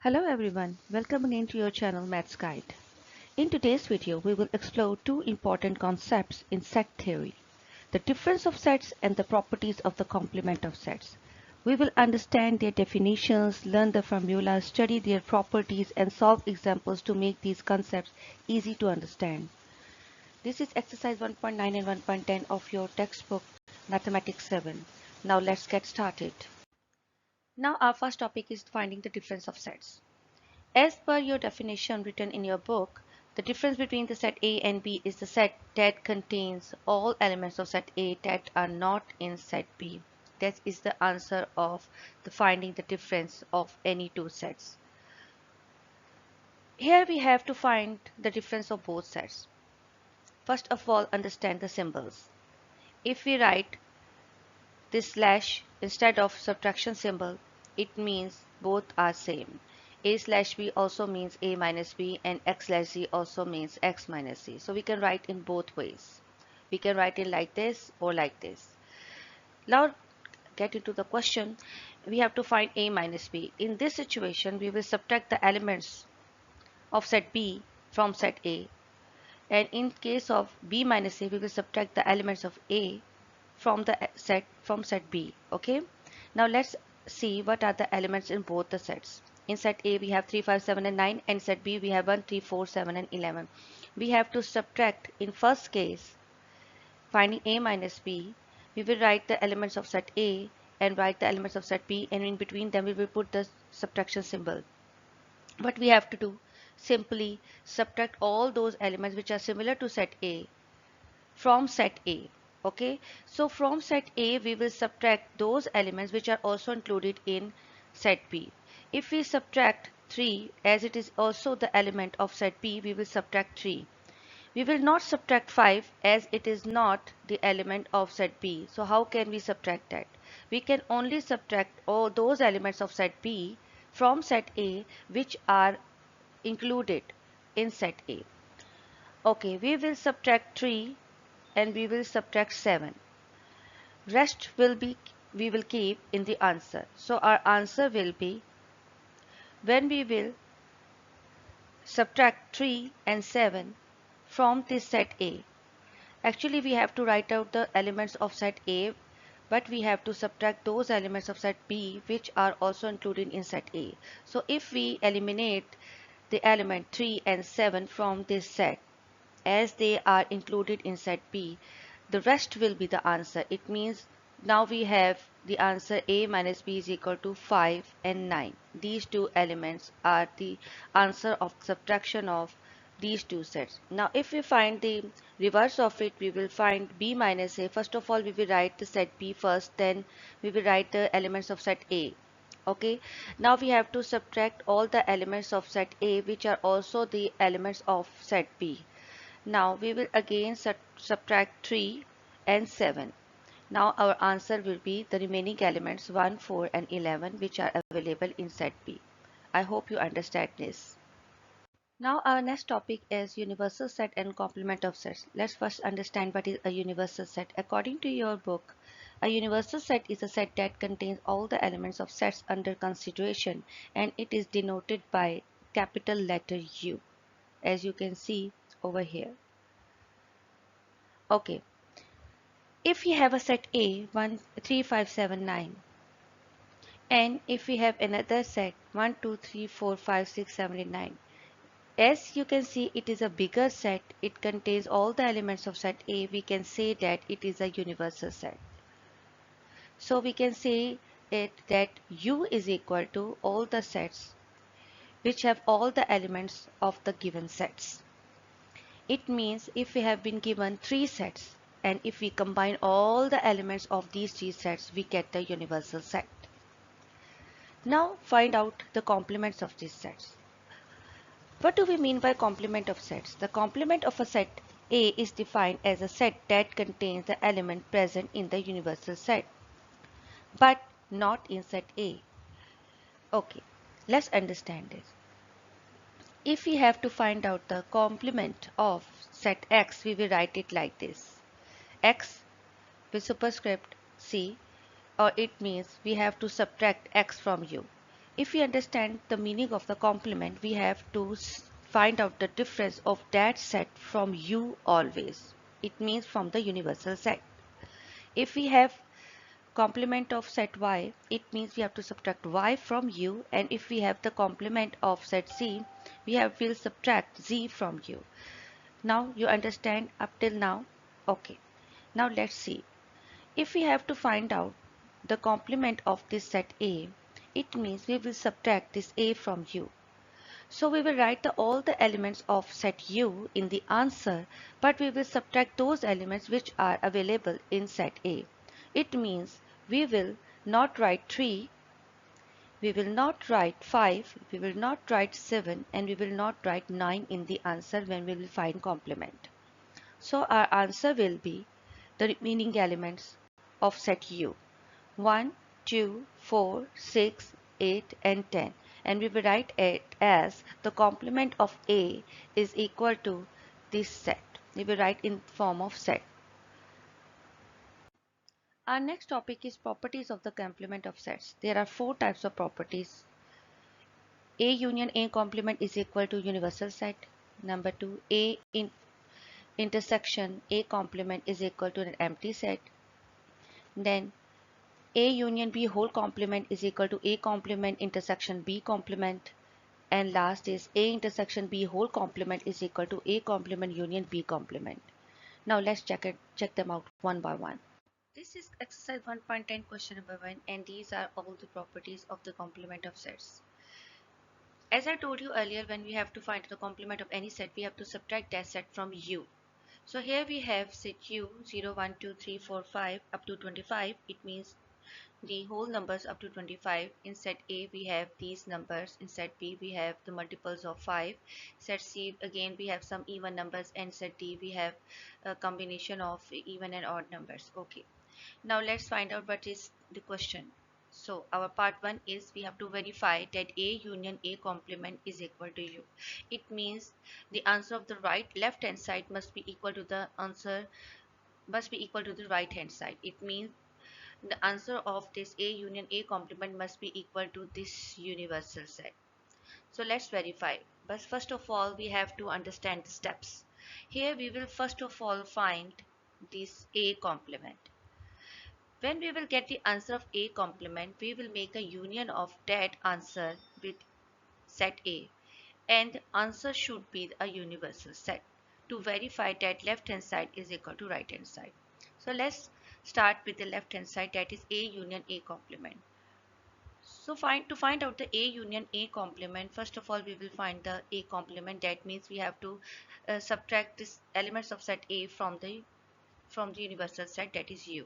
Hello everyone, welcome again to your channel Maths Guide. In today's video, we will explore two important concepts in set theory, the difference of sets and the properties of the complement of sets. We will understand their definitions, learn the formulas, study their properties and solve examples to make these concepts easy to understand. This is exercise 1.9 and 1.10 of your textbook Mathematics 7. Now let's get started. Now our first topic is finding the difference of sets. As per your definition written in your book, the difference between the set A and B is the set that contains all elements of set A that are not in set B. That is the answer of the finding the difference of any two sets. Here we have to find the difference of both sets. First of all, understand the symbols. If we write this slash instead of subtraction symbol, it means both are same. A slash b also means a minus b and x slash z also means x minus z. So we can write in both ways. We can write it like this or like this. Now get into the question. We have to find a minus b. In this situation, we will subtract the elements of set b from set a. And in case of b minus a, we will subtract the elements of a from set B. Okay, now let's see what are the elements in both the sets. In set A we have 3, 5, 7 and 9, and set B we have 1, 3, 4, 7 and 11. We have to subtract. In first case, finding A minus B, we will write the elements of set A and write the elements of set B, and in between them we will put the subtraction symbol. What we have to do, simply subtract all those elements which are similar to set A from set A. Okay, so from set A we will subtract those elements which are also included in set B. If we subtract 3, as it is also the element of set B, we will subtract 3. We will not subtract 5 as it is not the element of set B. So how can we subtract that? We can only subtract all those elements of set B from set A which are included in set A. Okay, we will subtract 3 and we will subtract 7. Rest we will keep in the answer. So our answer will be, when we will subtract 3 and 7 from this set A. Actually we have to write out the elements of set A, but we have to subtract those elements of set B which are also included in set A. So if we eliminate the element 3 and 7 from this set, as they are included in set B, the rest will be the answer. It means now we have the answer A minus B is equal to 5 and 9. These two elements are the answer of subtraction of these two sets. Now if we find the reverse of it, we will find B minus A. First of all, we will write the set B first, then we will write the elements of set A. Okay, now we have to subtract all the elements of set A which are also the elements of set B. Now we will again subtract 3 and 7. Now our answer will be the remaining elements 1, 4 and 11 which are available in set B. I hope you understand this. Now our next topic is universal set and complement of sets. Let's first understand what is a universal set. According to your book, a universal set is a set that contains all the elements of sets under consideration, and it is denoted by capital letter U, as you can see over here. Okay, if we have a set A 1, 3, 5, 7, 9, and if we have another set 1, 2, 3, 4, 5, 6, 7, and 9, as you can see it is a bigger set, it contains all the elements of set A, we can say that it is a universal set. So we can say it that U is equal to all the sets which have all the elements of the given sets. It means if we have been given 3 sets, and if we combine all the elements of these 3 sets, we get the universal set. Now find out the complements of these sets. What do we mean by complement of sets? The complement of a set A is defined as a set that contains the element present in the universal set, but not in set A. Okay, let's understand this. If we have to find out the complement of set X, we will write it like this. X with superscript C, or it means we have to subtract X from U. If we understand the meaning of the complement, we have to find out the difference of that set from U always. It means from the universal set. If we have complement of set Y, it means we have to subtract Y from U, and if we have the complement of set Z, we'll subtract Z from U. Now you understand up till now? Okay. Now let's see. If we have to find out the complement of this set A, it means we will subtract this A from U. So we will write all the elements of set U in the answer, but we will subtract those elements which are available in set A. It means we will not write 3, we will not write 5, we will not write 7, and we will not write 9 in the answer when we will find complement. So our answer will be the remaining elements of set U: 1, 2, 4, 6, 8, and 10. And we will write it as the complement of A is equal to this set. We will write in form of set. Our next topic is properties of the complement of sets. There are 4 types of properties. A union A complement is equal to universal set. Number 2, intersection A complement is equal to an empty set. Then A union B whole complement is equal to A complement intersection B complement. And last is A intersection B whole complement is equal to A complement union B complement. Now let's check them out one by one. This is exercise 1.10 question number 1, and these are all the properties of the complement of sets. As I told you earlier, when we have to find the complement of any set, we have to subtract that set from U. So here we have set U 0, 1, 2, 3, 4, 5 up to 25. It means the whole numbers up to 25. In set A we have these numbers, in set B we have the multiples of 5, set C again we have some even numbers, and set D we have a combination of even and odd numbers. Okay, now let's find out what is the question. So our part 1 is we have to verify that A union A complement is equal to U. It means the answer of the left hand side must be equal to the right hand side. It means the answer of this A union A complement must be equal to this universal set. So let's verify. But first of all, we have to understand the steps. Here we will first of all find this A complement. When we will get the answer of A complement, we will make a union of that answer with set A, and answer should be a universal set to verify that left hand side is equal to right hand side. So let's start with the left hand side, that is A union A complement. So to find out the A union A complement, first of all we will find the A complement. That means we have to subtract this elements of set A from the universal set, that is U.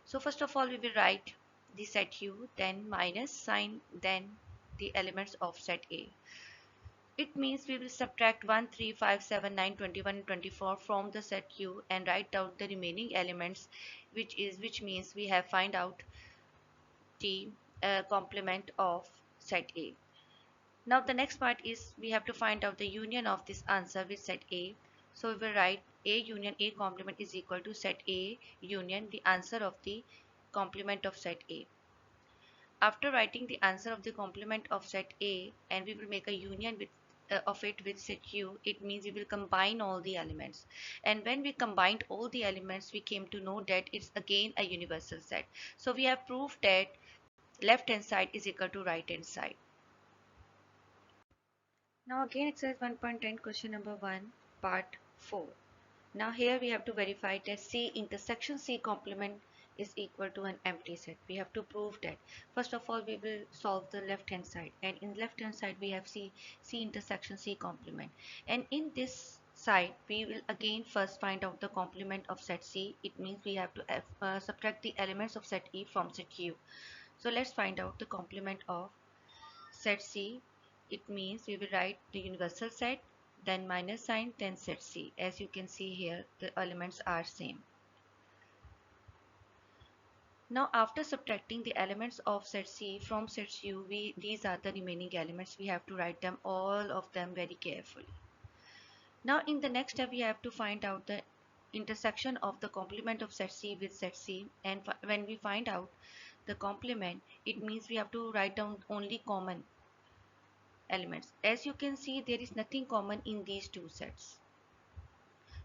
So first of all we will write the set U, then minus sign, then the elements of set A. It means we will subtract 1, 3, 5, 7, 9, 21 and 24 from the set U and write down the remaining elements, which means we have find out the complement of set A. Now the next part is we have to find out the union of this answer with set A. So we will write A union A complement is equal to set A union the answer of the complement of set A. After writing the answer of the complement of set A, and we will make a union of it with set U, it means we will combine all the elements. And when we combined all the elements, we came to know that it's again a universal set. So we have proved that left hand side is equal to right hand side. Now again exercise 1.10 question number 1 part 4. Now here we have to verify that C intersection C complement is equal to an empty set. We have to prove that. First of all we will solve the left hand side, and in left hand side we have C intersection C complement, and in this side we will again first find out the complement of set C. It means we have to subtract the elements of set E from set U. So let's find out the complement of set C. It means we will write the universal set, then minus sign, then set C. As you can see here, the elements are same. Now after subtracting the elements of set C from set U, these are the remaining elements. We have to write them, all of them, very carefully. Now in the next step we have to find out the intersection of the complement of set C with set C, and when we find out the complement, it means we have to write down only common elements. As you can see, there is nothing common in these two sets.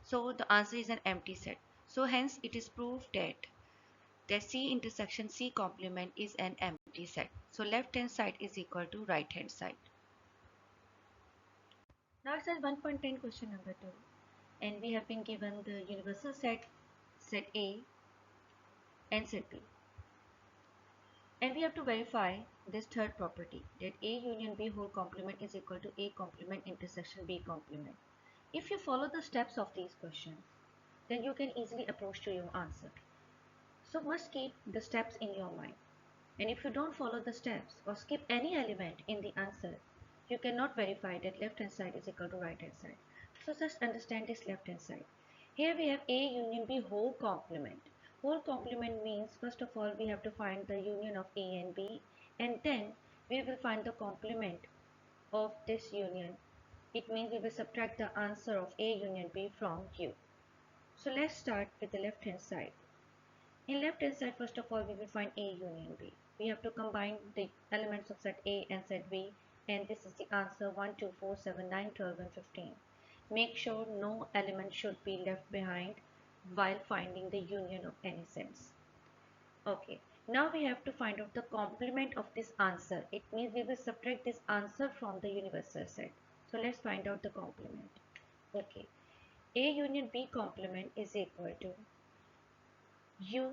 So the answer is an empty set. So hence it is proved that C intersection C complement is an empty set. So left hand side is equal to right hand side. Now it says 1.10 question number 2, and we have been given the universal set, set A and set B. And we have to verify this third property, that A union B whole complement is equal to A complement intersection B complement. If you follow the steps of these questions, then you can easily approach to your answer. So must keep the steps in your mind. And if you don't follow the steps or skip any element in the answer, you cannot verify that left hand side is equal to right hand side. So just understand this left hand side. Here we have A union B whole complement. Whole complement means first of all we have to find the union of A and B, and then we will find the complement of this union. It means we will subtract the answer of A union B from U. So let's start with the left hand side. In left hand side, first of all, we will find A union B. We have to combine the elements of set A and set B, and this is the answer 1, 2, 4, 7, 9, 12, and 15. Make sure no element should be left behind while finding the union of any sets. Okay, now we have to find out the complement of this answer. It means we will subtract this answer from the universal set. So let's find out the complement. Okay, A union B complement is equal to U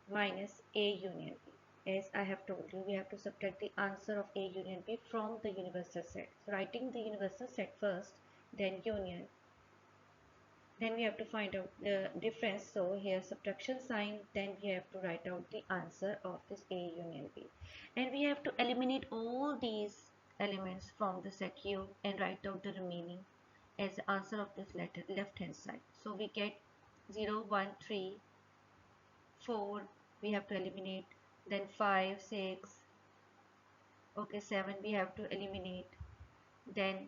minus A union B. As I have told you, we have to subtract the answer of A union B from the universal set. So writing the universal set first, then union. Then we have to find out the difference. So here subtraction sign, then we have to write out the answer of this A union B. And we have to eliminate all these elements from the set U and write out the remaining as the answer of this letter left hand side. So we get 0, 1, 3, 4 we have to eliminate, then 5, 6, okay, 7 we have to eliminate, then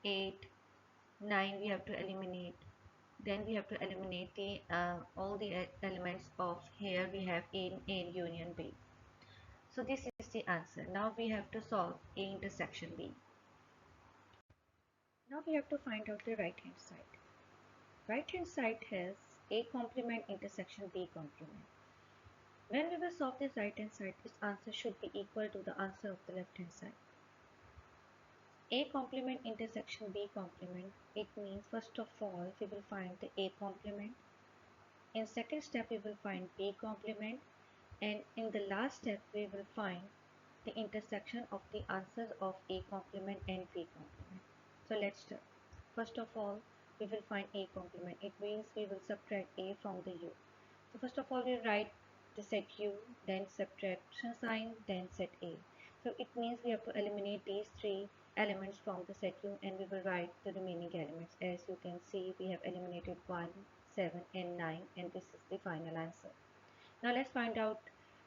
8, 9 we have to eliminate, then we have to eliminate the all the elements of here we have A union B. So this is the answer. Now we have to solve A intersection B. Now we have to find out the right hand side. Right hand side has A complement intersection B complement. When we will solve this right hand side, its answer should be equal to the answer of the left hand side. A complement intersection B complement, it means first of all we will find the A complement. In second step we will find B complement, and in the last step we will find the intersection of the answers of A complement and B complement. So let's start. First of all we will find A complement. It means we will subtract A from the U. So first of all we write the set U, then subtraction sign, then set A. So it means we have to eliminate these three elements from the set U, and we will write the remaining elements. As you can see, we have eliminated 1, 7 and 9, and this is the final answer. Now let's find out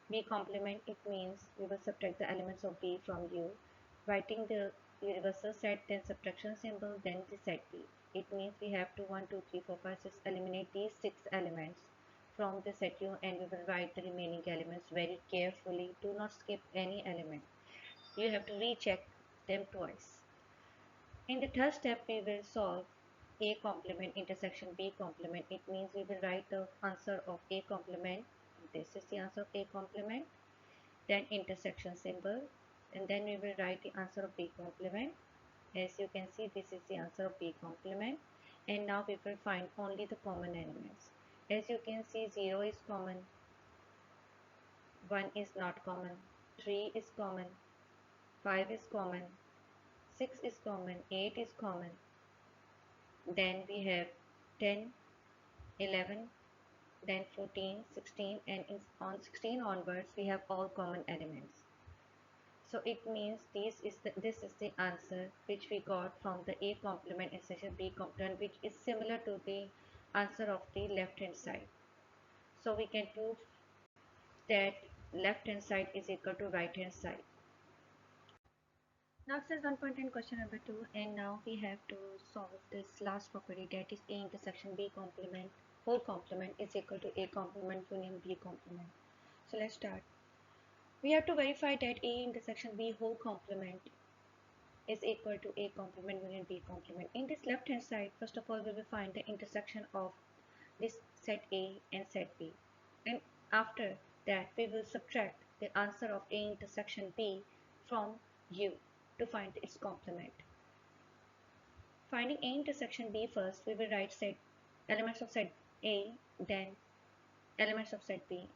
B complement. It means we will subtract the elements of B from U, writing the universal set, then subtraction symbol, then the set B. It means we have to 1, 2, 3, 4, 5, 6 eliminate these 6 elements from the set U, and we will write the remaining elements very carefully. Do not skip any element. You have to recheck them twice. In the third step, we will solve A complement intersection B complement. It means we will write the answer of A complement. This is the answer of A complement. Then intersection symbol, and then we will write the answer of B complement. As you can see, this is the answer of B complement. And now we will find only the common elements. As you can see, 0 is common, 1 is not common, 3 is common, 5 is common, 6 is common, 8 is common. Then we have 10, 11, then 14, 16, and on 16 onwards we have all common elements. So it means this is the answer which we got from the A complement intersection B complement, which is similar to the answer of the left hand side. So we can prove that left hand side is equal to right hand side. Now exercise 1.10 question number 2, and now we have to solve this last property, that is A intersection B complement whole complement is equal to A complement union B complement. So let's start. We have to verify that A intersection B whole complement is equal to A complement union B complement. In this left hand side, first of all, we will find the intersection of this set A and set B. And after that, we will subtract the answer of A intersection B from U to find its complement. Finding A intersection B first, we will write set elements of set A, then elements of set B.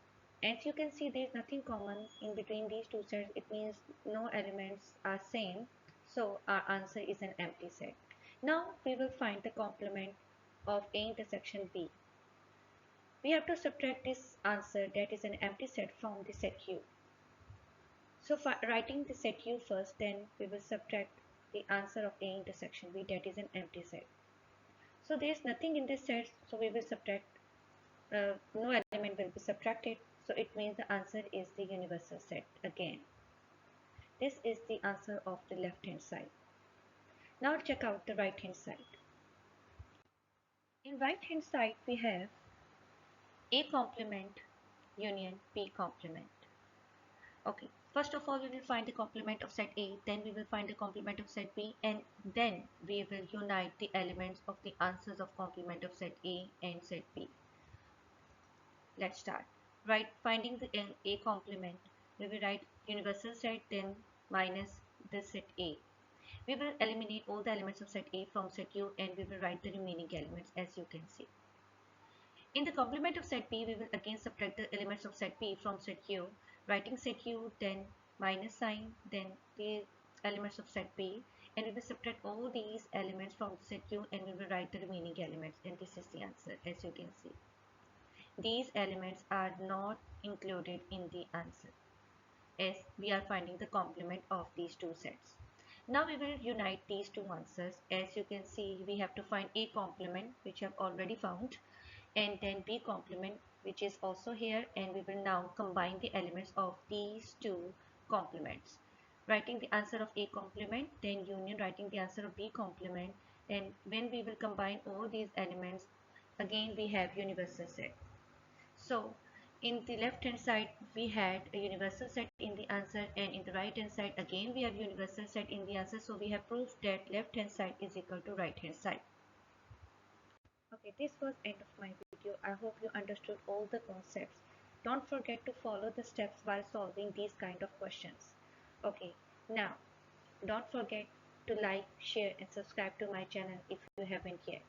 As you can see, there is nothing common in between these two sets. It means no elements are same. So our answer is an empty set. Now we will find the complement of A intersection B. We have to subtract this answer that is an empty set from the set U. So writing the set U first, then we will subtract the answer of A intersection B, that is an empty set. So there is nothing in this set, so we will subtract, no element will be subtracted, so it means the answer is the universal set again. This is the answer of the left hand side. Now check out the right hand side. In right hand side we have A complement union B complement. Okay, first of all we will find the complement of set A, then we will find the complement of set B, and then we will unite the elements of the answers of complement of set A and set B. Let's start. Right, finding the A complement, we will write universal set then minus the set A. We will eliminate all the elements of set A from set U and we will write the remaining elements as you can see. In the complement of set B, we will again subtract the elements of set B from set U, writing set U, then minus sign, then the elements of set B, and we will subtract all these elements from set U and we will write the remaining elements, and this is the answer as you can see. These elements are not included in the answer as we are finding the complement of these two sets. Now we will unite these two answers. As you can see, we have to find A complement, which I have already found, and then B complement, which is also here, and we will now combine the elements of these two complements, writing the answer of A complement, then union, writing the answer of B complement, and when we will combine all these elements, again we have universal set. So in the left hand side we had a universal set in the answer, and in the right hand side again we have universal set in the answer, so we have proved that left hand side is equal to right hand side. Okay, this was end of my video. I hope you understood all the concepts. Don't forget to follow the steps while solving these kind of questions. Okay, now don't forget to like, share and subscribe to my channel if you haven't yet.